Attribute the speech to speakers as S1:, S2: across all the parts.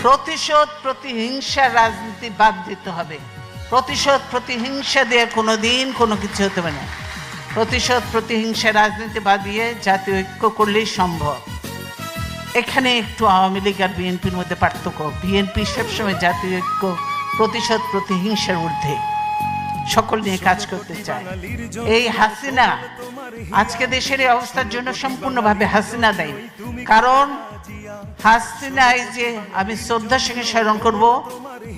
S1: প্রতিশোধ প্রতিহিংসার রাজনীতি বাদ দিতে হবে। প্রতিশোধ প্রতিহিংসা দিয়ে কোনোদিন কোনো কিছু হতে পারে না। প্রতিশোধ প্রতিহিংসার রাজনীতি বাদ দিয়ে জাতীয় ঐক্য করলেই সম্ভব। এখানে একটু আওয়ামী লীগ আর বিএনপির মধ্যে পার্থক্য। বিএনপি সবসময় জাতীয় ঐক্য প্রতিশোধ প্রতিহিংসার ঊর্ধ্বে সকল নিয়ে কাজ করতে চায়। এই হাসিনা আজকে দেশের এই অবস্থার জন্য সম্পূর্ণভাবে হাসিনা দায়ী। কারণ হাসিনা, এই যে আমি শ্রদ্ধার সঙ্গে স্মরণ করব,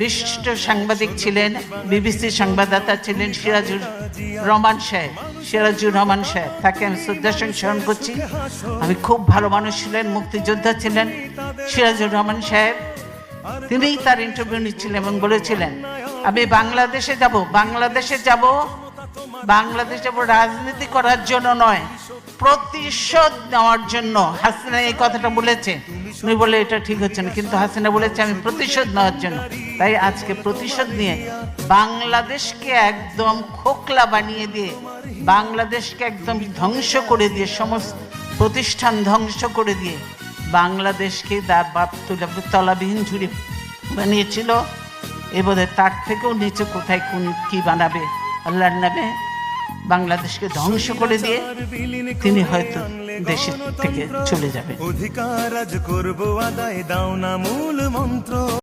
S1: বিশিষ্ট সাংবাদিক ছিলেন, বিবিসি সংবাদদাতা ছিলেন সিরাজুর রহমান সাহেব, তাকে আমি শ্রদ্ধার সঙ্গে স্মরণ করছি। আমি খুব ভালো মানুষ ছিলেন, মুক্তিযোদ্ধা ছিলেন সিরাজুর রহমান সাহেব। তিনিই তার ইন্টারভিউ নিচ্ছিলেন এবং বলেছিলেন, আমি বাংলাদেশে যাব রাজনীতি করার জন্য নয়, প্রতিশোধ নেওয়ার জন্য। হাসিনা এই কথাটা বলেছে, উনি বলে এটা ঠিক হচ্ছে না, কিন্তু হাসিনা বলেছে আমি প্রতিশোধ নেওয়ার জন্য। তাই আজকে প্রতিশোধ নিয়ে বাংলাদেশকে একদম খোকলা বানিয়ে দিয়ে, বাংলাদেশকে একদম ধ্বংস করে দিয়ে, সমস্ত প্রতিষ্ঠান ধ্বংস করে দিয়ে বাংলাদেশকে তলাবিহীন ঝুড়ি বানিয়েছিল। বোধহয় তার থেকেও নিচে কোথায় কি বানাবে আল্লাহর নামে বাংলাদেশকে ধ্বংস করে দিয়ে তিনি হয়তো দেশের থেকে চলে যাবেন।
S2: অধিকার আজ করব আদায়, দাও না মূল মন্ত্র।